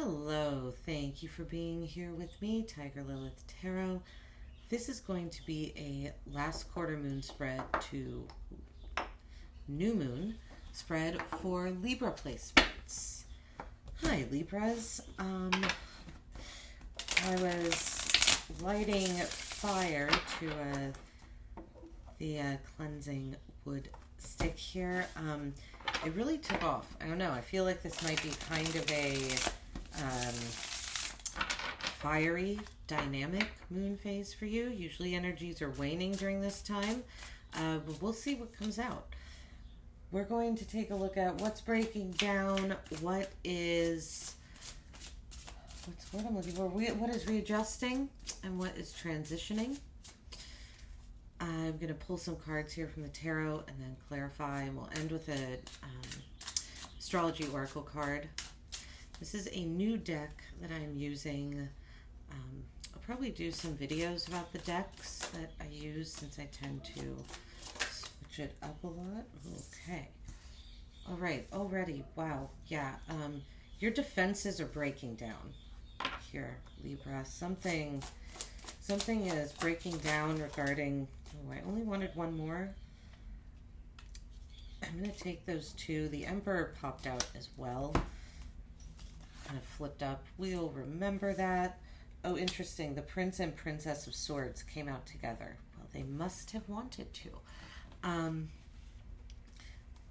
Hello, thank you for being here with me, Tiger Lilith Tarot. This is going to be a last quarter moon spread to new moon spread for Libra placements. Hi, Libras. I was lighting fire to the cleansing wood stick here. It really took off. I don't know. I feel like this might be kind of a fiery, dynamic moon phase for you. Usually energies are waning during this time, but we'll see what comes out. We're going to take a look at what's breaking down, what is readjusting, and what is transitioning. I'm going to pull some cards here from the tarot and then clarify, and we'll end with a astrology oracle card. This is a new deck that I'm using. I'll probably do some videos about the decks that I use since I tend to switch it up a lot. Okay. All right. Already. Wow. Yeah. Your defenses are breaking down here, Libra. Something is breaking down regarding... Oh, I only wanted one more. I'm going to take those two. The Emperor popped out as well. Kind of flipped up. We'll remember that. Oh, interesting. The Prince and Princess of Swords came out together. Well, they must have wanted to. All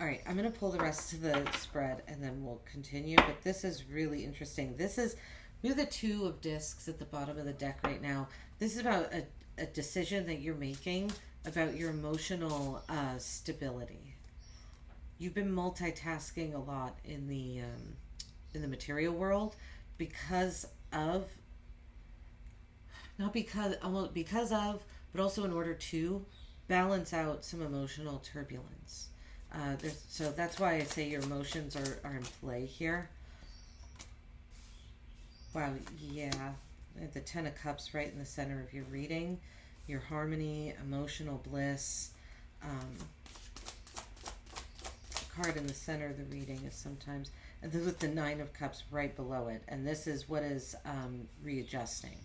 right, I'm going to pull the rest of the spread and then we'll continue. But this is really interesting. This is... We have the Two of Discs at the bottom of the deck right now. This is about a decision that you're making about your emotional stability. You've been multitasking a lot in the material world because of, but also in order to balance out some emotional turbulence. So that's why I say your emotions are in play here. Wow, yeah. The Ten of Cups right in the center of your reading. Your harmony, emotional bliss. Card in the center of the reading is sometimes... And then with the Nine of Cups right below it. And this is what is readjusting.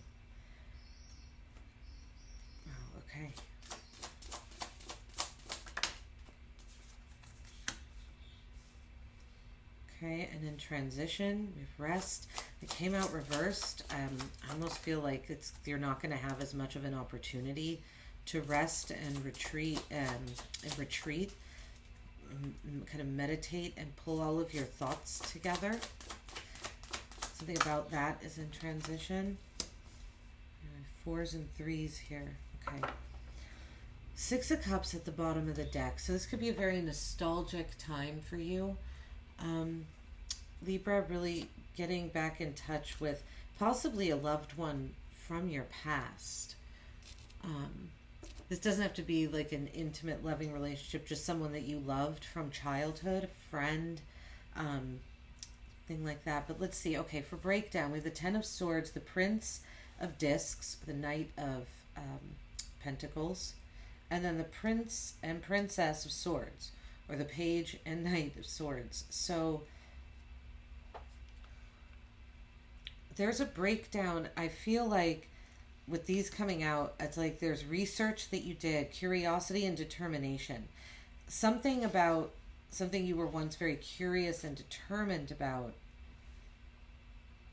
Oh, okay. Okay, and in transition, we have rest. It came out reversed. I almost feel like you're not going to have as much of an opportunity to rest and retreat and kind of meditate and pull all of your thoughts together. Something about that is in transition. 4s and 3s here. Okay. 6 of Cups at the bottom of the deck. So this could be a very nostalgic time for you. Libra, really getting back in touch with possibly a loved one from your past. This doesn't have to be like an intimate, loving relationship, just someone that you loved from childhood, a friend, thing like that. But let's see. Okay, for breakdown, we have the Ten of Swords, the Prince of Discs, the Knight of Pentacles, and then the Prince and Princess of Swords, or the Page and Knight of Swords. So there's a breakdown. I feel like with these coming out, it's like there's research that you did, curiosity and determination. Something about something you were once very curious and determined about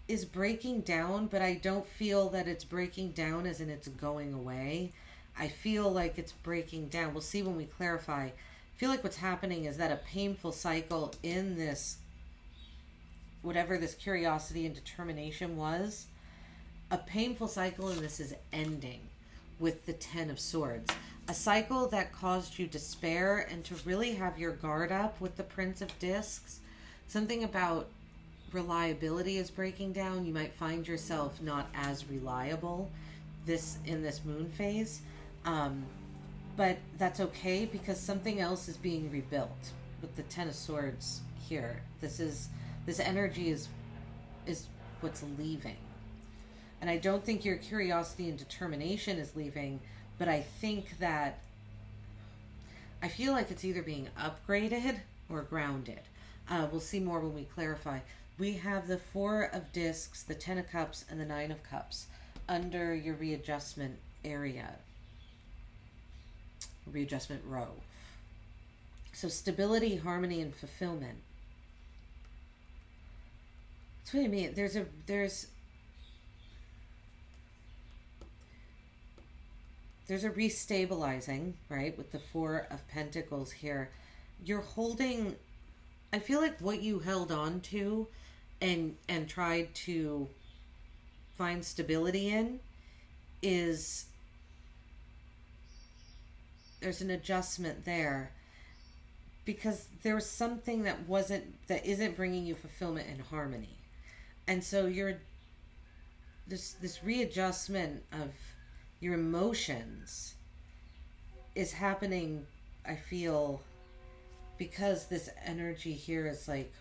is breaking down, but I don't feel that it's breaking down as in it's going away. I feel like it's breaking down. We'll see when we clarify. I feel like what's happening is that a painful cycle in this, whatever this curiosity and determination was, a painful cycle in this is ending with the Ten of Swords. A cycle that caused you despair and to really have your guard up with the Prince of Discs. Something about reliability is breaking down. You might find yourself not as reliable in this moon phase. But that's okay because something else is being rebuilt with the Ten of Swords here. This energy is what's leaving. And I don't think your curiosity and determination is leaving, but I think that I feel like it's either being upgraded or grounded. We'll see more when we clarify. we have the Four of Discs, the Ten of Cups, and the Nine of Cups under your readjustment area, readjustment row. So stability, harmony, and fulfillment. That's what I mean. There's a restabilizing, right, with the Four of Pentacles here. You're holding, I feel like what you held on to and tried to find stability in is, there's an adjustment there, because there was something that isn't bringing you fulfillment and harmony. And so you're this readjustment of your emotions is happening, I feel, because this energy here is like,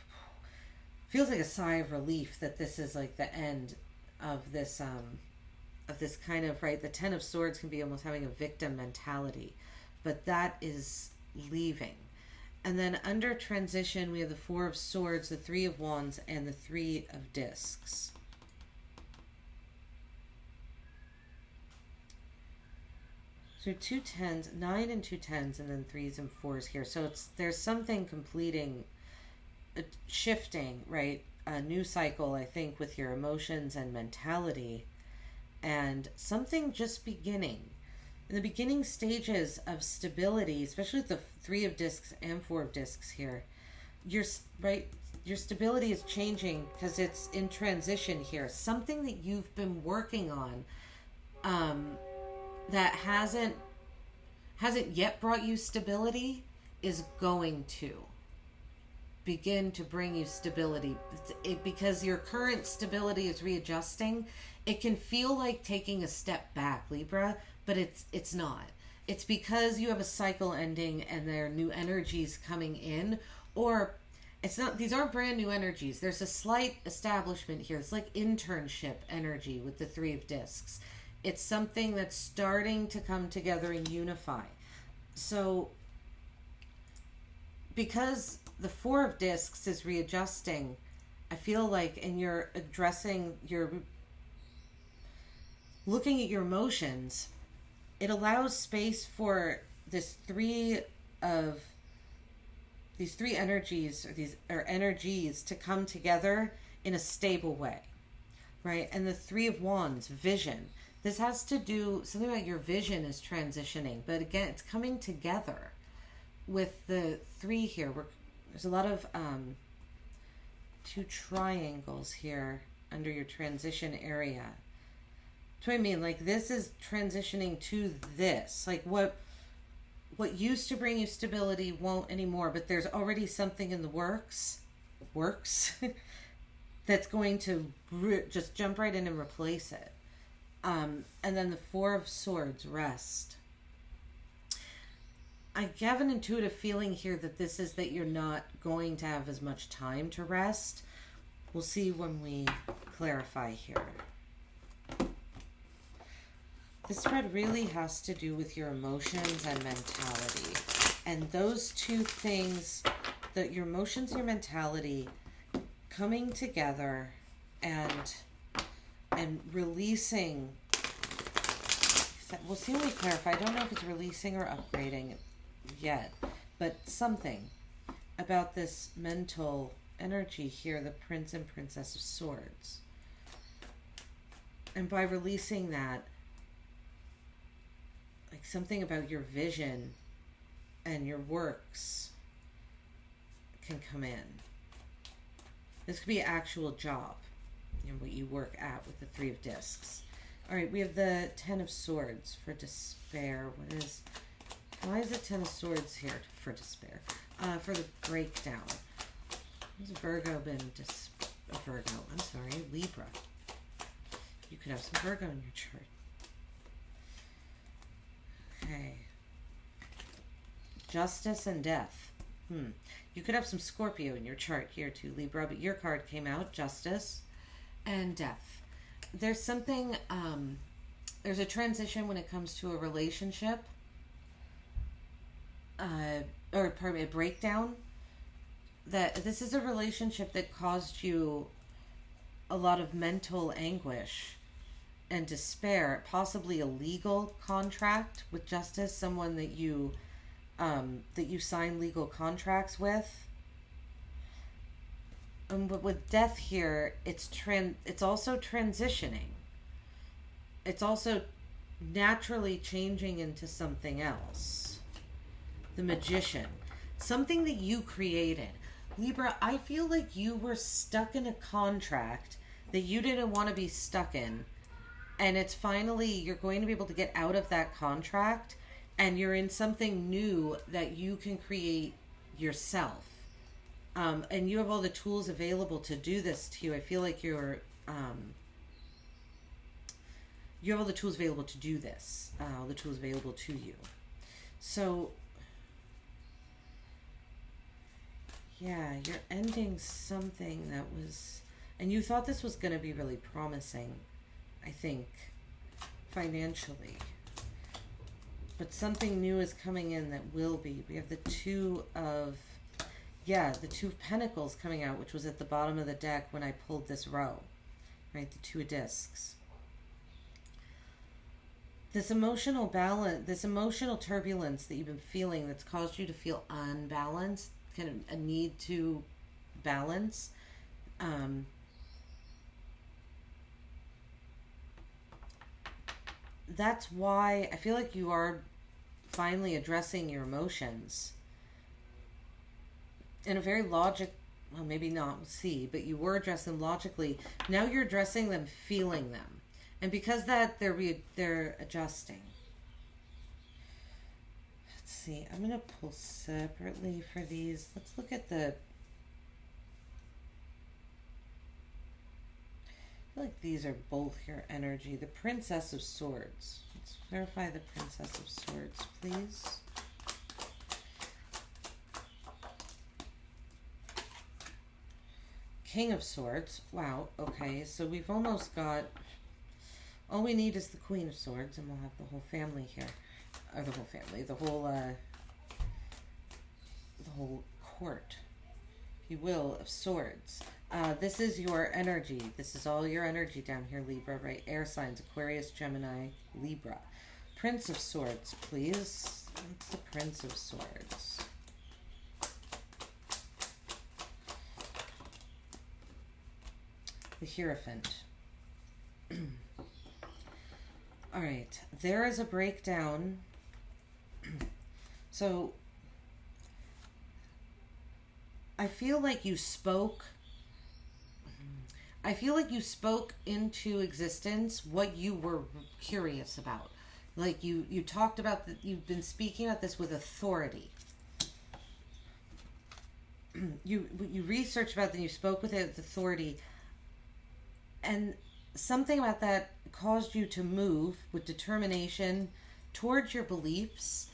feels like a sigh of relief that this is like the end of this kind of, right, the Ten of Swords can be almost having a victim mentality, but that is leaving. And then under transition, we have the Four of Swords, the Three of Wands, and the Three of Discs. So 2 tens, 9 and 2 tens, and then 3s and 4s here. So there's something completing, shifting, right? A new cycle, I think, with your emotions and mentality, and something just beginning. In the beginning stages of stability, especially with the Three of Discs and Four of Discs here, your stability is changing because it's in transition here. Something that you've been working on, that hasn't yet brought you stability, is going to begin to bring you stability. Because your current stability is readjusting. It can feel like taking a step back, Libra, but it's not. It's because you have a cycle ending and there are new energies coming in, or it's not, these aren't brand new energies. There's a slight establishment here. It's like internship energy with the Three of Discs. It's something that's starting to come together and unify. So because the Four of Discs is readjusting, I feel like, and you're addressing, you're looking at your emotions, it allows space for these three energies, or energies to come together in a stable way, right? And the Three of Wands, vision. This has to do, something about your vision is transitioning, but again, it's coming together with the three here. There's a lot of 2 triangles here under your transition area. That's what I mean. Like, this is transitioning to this. Like, what used to bring you stability won't anymore, but there's already something in the works that's going to just jump right in and replace it. And then the Four of Swords, rest. I have an intuitive feeling here that this is that you're not going to have as much time to rest. We'll see when we clarify here. This spread really has to do with your emotions and mentality. And those two things, your emotions and your mentality coming together and releasing. We'll see when we clarify. I don't know if it's releasing or upgrading yet, but something about this mental energy here, the Prince and Princess of Swords. And by releasing that, like, something about your vision and your works can come in. This could be an actual job, what you work at with the Three of Discs. All right, we have the Ten of Swords for despair. Why is it Ten of Swords here for despair? For the breakdown. Has Virgo been Libra. You could have some Virgo in your chart. Okay. Justice and death. You could have some Scorpio in your chart here too, Libra, but your card came out, Justice and death. There's something, there's a transition when it comes to a relationship, a breakdown. that this is a relationship that caused you a lot of mental anguish and despair, possibly a legal contract with justice, someone that you sign legal contracts with. And with death here, it's also transitioning. It's also naturally changing into something else. The Magician. Something that you created. Libra, I feel like you were stuck in a contract that you didn't want to be stuck in. And it's finally, you're going to be able to get out of that contract, and you're in something new that you can create yourself. And you have all the tools available to do this to you. I feel like you have all the tools available to do this. All the tools available to you. So, yeah, you're ending something that was... And you thought this was going to be really promising, I think, financially. But something new is coming in that will be. We have the Two of Pentacles coming out, which was at the bottom of the deck when I pulled this row. Right, the Two of Discs. This emotional balance, this emotional turbulence that you've been feeling that's caused you to feel unbalanced, kind of a need to balance. That's why I feel like you are finally addressing your emotions in a very well, maybe not, we'll see, but you were addressing them logically. Now you're addressing them, feeling them. And because that, they're adjusting. Let's see. I'm going to pull separately for these. Let's look at the... I feel like these are both your energy. The Princess of Swords. Let's clarify the Princess of Swords, please. King of Swords. Wow. Okay. So we've almost got... All we need is the Queen of Swords, and we'll have the whole family here. Or the whole family. The whole court, if you will, of swords. This is your energy. This is all your energy down here, Libra, right? Air signs, Aquarius, Gemini, Libra. Prince of Swords, please. What's the Prince of Swords? The Hierophant. All right. There is a breakdown. So, I feel like you spoke into existence what you were curious about. Like you talked about that, you've been speaking about this with authority. You researched about that, you spoke with it with authority, and something about that caused you to move with determination towards your beliefs.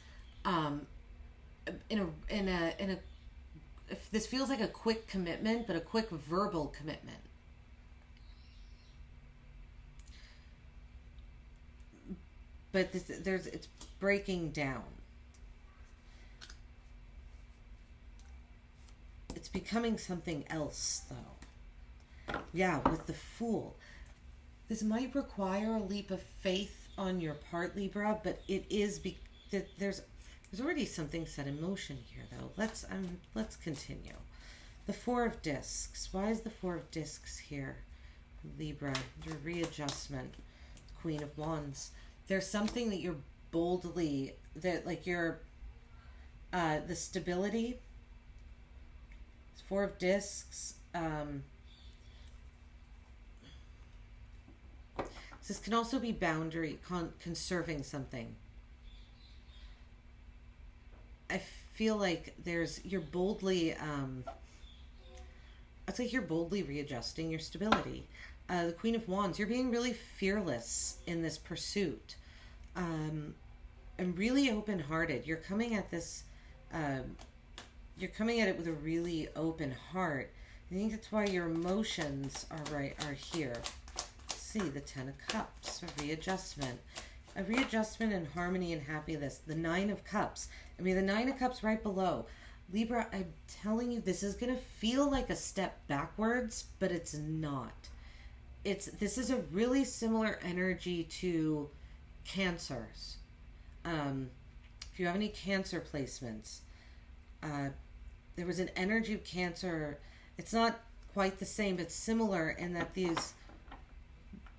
If this feels like a quick commitment, but a quick verbal commitment. But it's breaking down. It's becoming something else, though. Yeah, with the Fool. This might require a leap of faith on your part, Libra, but it is there's already something set in motion here, though. Let's continue. The Four of Discs. Why is the Four of Discs here, Libra? Your readjustment. Queen of Wands. There's something that you're boldly, that like you're, the stability. Four of Discs. This can also be boundary, conserving something. I feel like you're boldly, it's like you're boldly readjusting your stability. The Queen of Wands, you're being really fearless in this pursuit. And really open-hearted. You're coming at this, you're coming at it with a really open heart. I think that's why your emotions are here. Let's see, the Ten of Cups, a readjustment and harmony and happiness. The Nine of Cups. I mean, the Nine of Cups right below. Libra, I'm telling you, this is going to feel like a step backwards, but it's not. This is a really similar energy to Cancers. If you have any Cancer placements, there was an energy of Cancer. It's not quite the same, but similar in that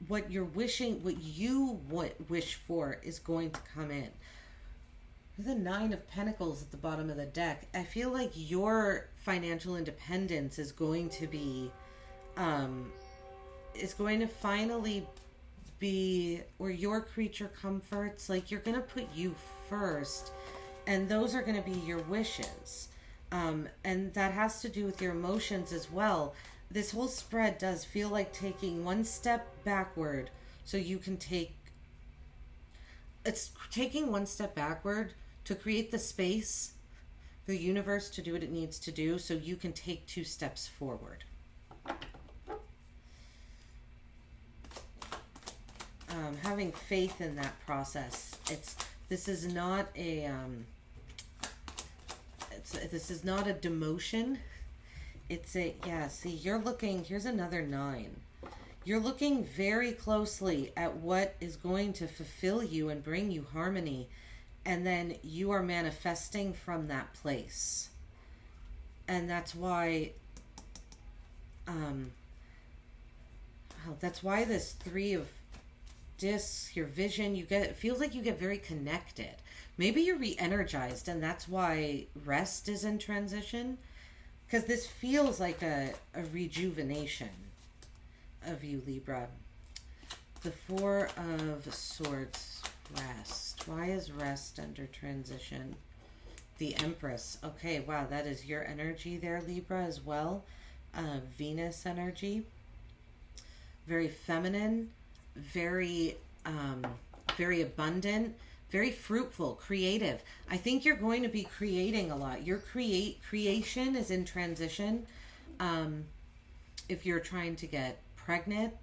what you're wishing, what you wish for is going to come in. The Nine of Pentacles at the bottom of the deck. I feel like your financial independence is going to be, finally be, or your creature comforts, like you're going to put you first, and those are going to be your wishes. And that has to do with your emotions as well. This whole spread does feel like taking one step backward so you can it's taking one step backward to create the space for the universe to do what it needs to do so you can take 2 steps forward. Having faith in that process. This is not a demotion. See, you're looking, here's another 9. You're looking very closely at what is going to fulfill you and bring you harmony, and then you are manifesting from that place. And that's why this 3 of discs, your vision, it feels like you get very connected. Maybe you're re-energized, and that's why rest is in transition, because this feels like a rejuvenation of you, Libra. The 4 of Swords, rest. Why is rest under transition? The Empress. Okay, wow, that is your energy there, Libra, as well. Venus energy. Very feminine, very abundant, very fruitful, creative. I think you're going to be creating a lot. Your creation is in transition. If you're trying to get pregnant,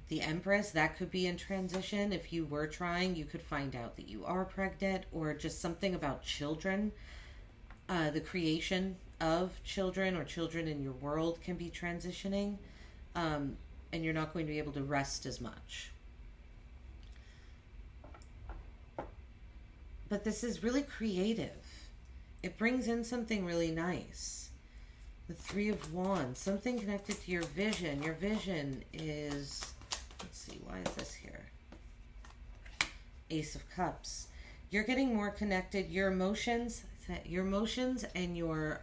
the Empress, that could be in transition. If you were trying, you could find out that you are pregnant, or just something about children. The creation of children or children in your world can be transitioning. And you're not going to be able to rest as much. But this is really creative. It brings in something really nice. The 3 of Wands, something connected to your vision. Your vision is, let's see, why is this here? Ace of Cups. You're getting more connected. Your emotions and your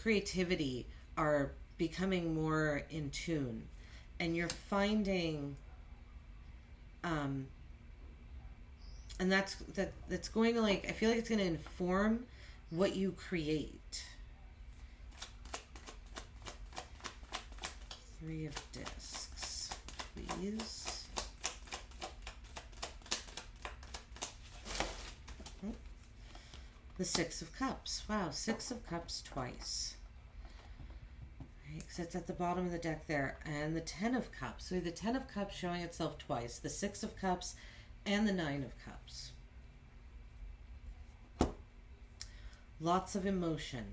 creativity are becoming more in tune, and you're finding and that's going to, like, I feel like it's going to inform what you create. 3 of discs, please. The 6 of Cups. Wow, 6 of Cups twice. Because it's at the bottom of the deck there. And the 10 of Cups. So the 10 of Cups showing itself twice. The 6 of Cups and the 9 of Cups. Lots of emotion.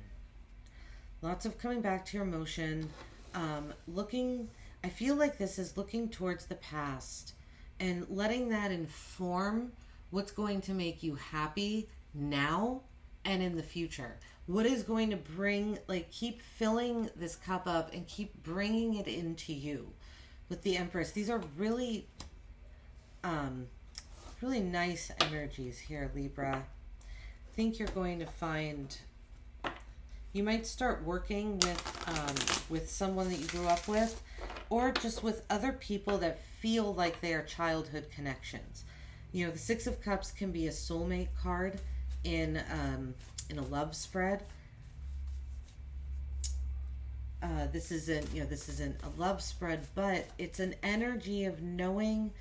Lots of coming back to your emotion. I feel like this is looking towards the past and letting that inform what's going to make you happy now and in the future. What is going to bring, like, keep filling this cup up and keep bringing it into you with the Empress. These are really, really nice energies here, Libra. I think you're going to find, you might start working with someone that you grew up with, or just with other people that feel like they are childhood connections. You know, the 6 of Cups can be a soulmate card in a love spread. This isn't a love spread, but it's an energy of knowing,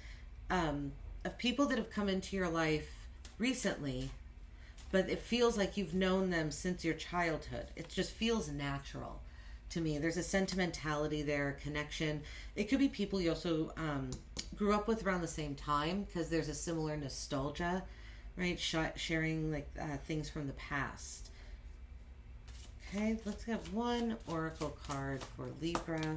of people that have come into your life recently, but it feels like you've known them since your childhood. It just feels natural to me. There's a sentimentality there, a connection. It could be people you also grew up with around the same time, because there's a similar nostalgia, right? Sharing, like, things from the past. Okay, let's get one oracle card for Libra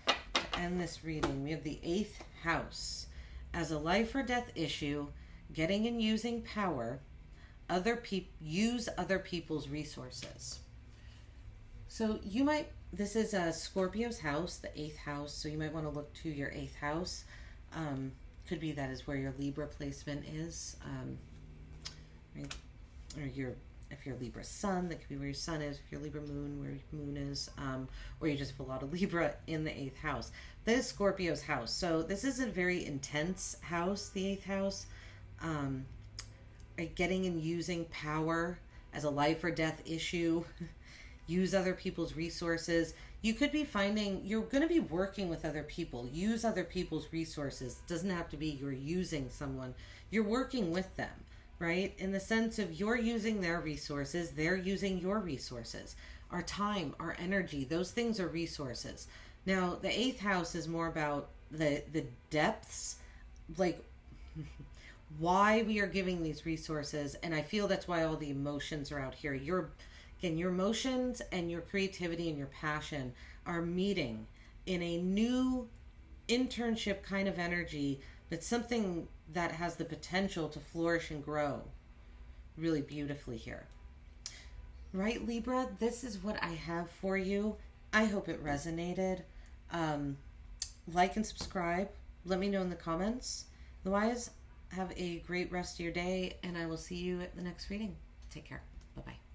to end this reading. We have the 8th house. As a life or death issue, getting and using power, use other people's resources. So you might, this is a Scorpio's house, the 8th house, so you might want to look to your 8th house. Could be that is where your Libra placement is, right? Or if you're Libra sun, that could be where your sun is. If you're Libra moon, where your moon is, or you just have a lot of Libra in the 8th house. That is Scorpio's house. So this is a very intense house, the 8th house. Getting and using power as a life or death issue. Use other people's resources. You could be finding you're going to be working with other people. Use other people's resources. It doesn't have to be you're using someone. You're working with them, right? In the sense of you're using their resources, they're using your resources. Our time, our energy, those things are resources. Now, the 8th house is more about the depths, like why we are giving these resources. And I feel that's why all the emotions are out here. Your emotions and your creativity and your passion are meeting in a new internship kind of energy, but something that has the potential to flourish and grow really beautifully here. Right, Libra? This is what I have for you. I hope it resonated. Like and subscribe. Let me know in the comments. Otherwise, have a great rest of your day, and I will see you at the next reading. Take care. Bye-bye.